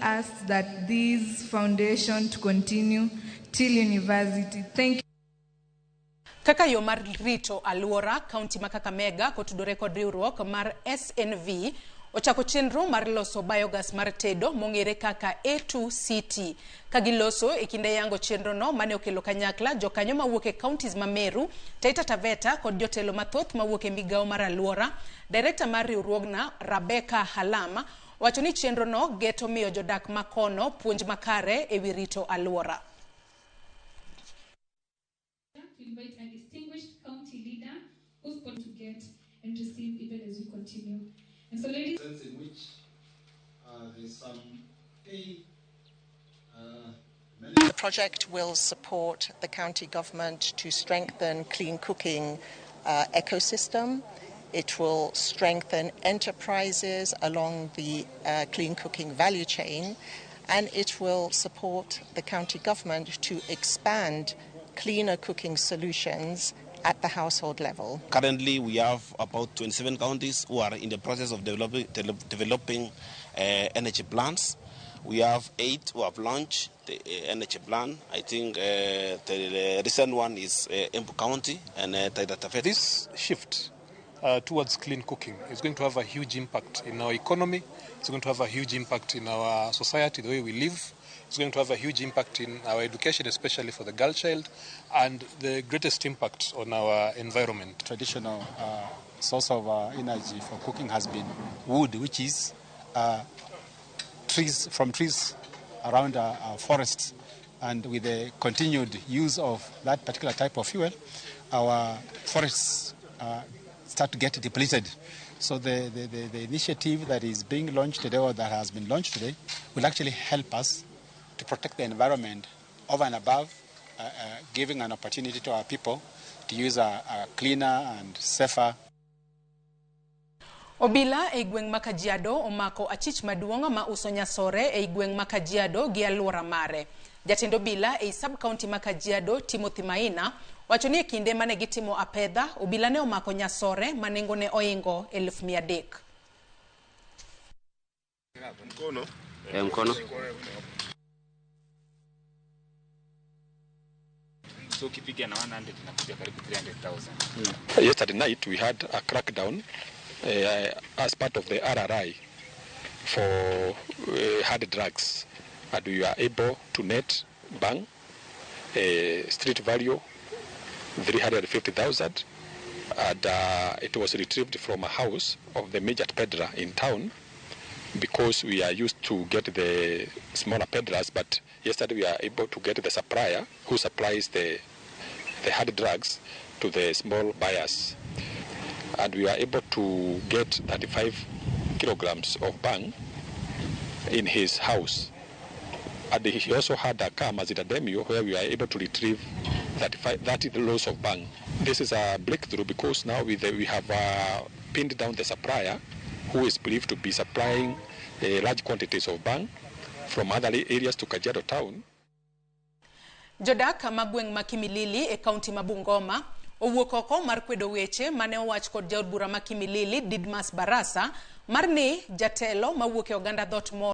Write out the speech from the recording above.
ask that this foundation to continue till university. Thank you. Kaka yo mar rito aluora county ma Kakamega kotudore kod riwruok mar SNV ochako chenro mar loso biogas mar tedo mong'ere kaka A2CT kagiloso e kinde yango chenro no mane okelo kanyakla jokanyo mawuok e counties ma Meru, Taita Taveta kod jotelo mathoth mawuok e migao mar aluora. Director mar riwruogna Rebecca Halama wacho ni chenro no geto miyo jodak makono puonj makare e wi rito aluora. Invite a distinguished county leader who's going to get and receive even as we continue. And so, ladies, in which there's some The project will support the county government to strengthen clean cooking ecosystem. It will strengthen enterprises along the clean cooking value chain, and it will support the county government to expand cleaner cooking solutions at the household level. Currently, we have about 27 counties who are in the process of developing energy plans. We have 8 who have launched the energy plan. I think the recent one is Embu County and Taita Taveta. This shift towards clean cooking is going to have a huge impact in our economy. It's going to have a huge impact in our society, the way we live. It's going to have a huge impact in our education, especially for the girl child, and the greatest impact on our environment. Traditional source of energy for cooking has been wood, which is trees around our forests. And with the continued use of that particular type of fuel, our forests start to get depleted. So the initiative that is being launched today, or that has been launched today, will actually help us to protect the environment over and above giving an opportunity to our people to use a cleaner and safer. Obila e gweng' ma Kajiado omako achich maduong' ma uso Nyasore e gweng' ma Kajiado gi aluora mare. Jatend obila e sub county ma Kajiado Timothy Maina wacho ni e kinde mane gitimo apedha obila ne omako Nyasore ma nengone oingo 300,000. Mkono. So kipiga na 100 inakuja karibu 300,000. Yesterday night we had a crackdown as part of the RRI for hard drugs, and we were able to net bang street value 350,000, and it was retrieved from a house of the major peddler in town, because we are used to get the smaller peddlers, but yesterday we are able to get the supplier who supplies the hard drugs to the small buyers. And we are able to get 35 kilograms of bang in his house. And he also had a car, Mazda Demio, where we are able to retrieve 30 loads of bang. This is a breakthrough because now we have pinned down the supplier who is believed to be supplying large quantities of bang from other areas to Kajiado town. Jodak magweng' makimilili e county mabungoma owuok oko mar kwedo weche mane owach kod jaod bura makimilili Didmas Barasa mar ni jatelo mawuok e oganda dhot moro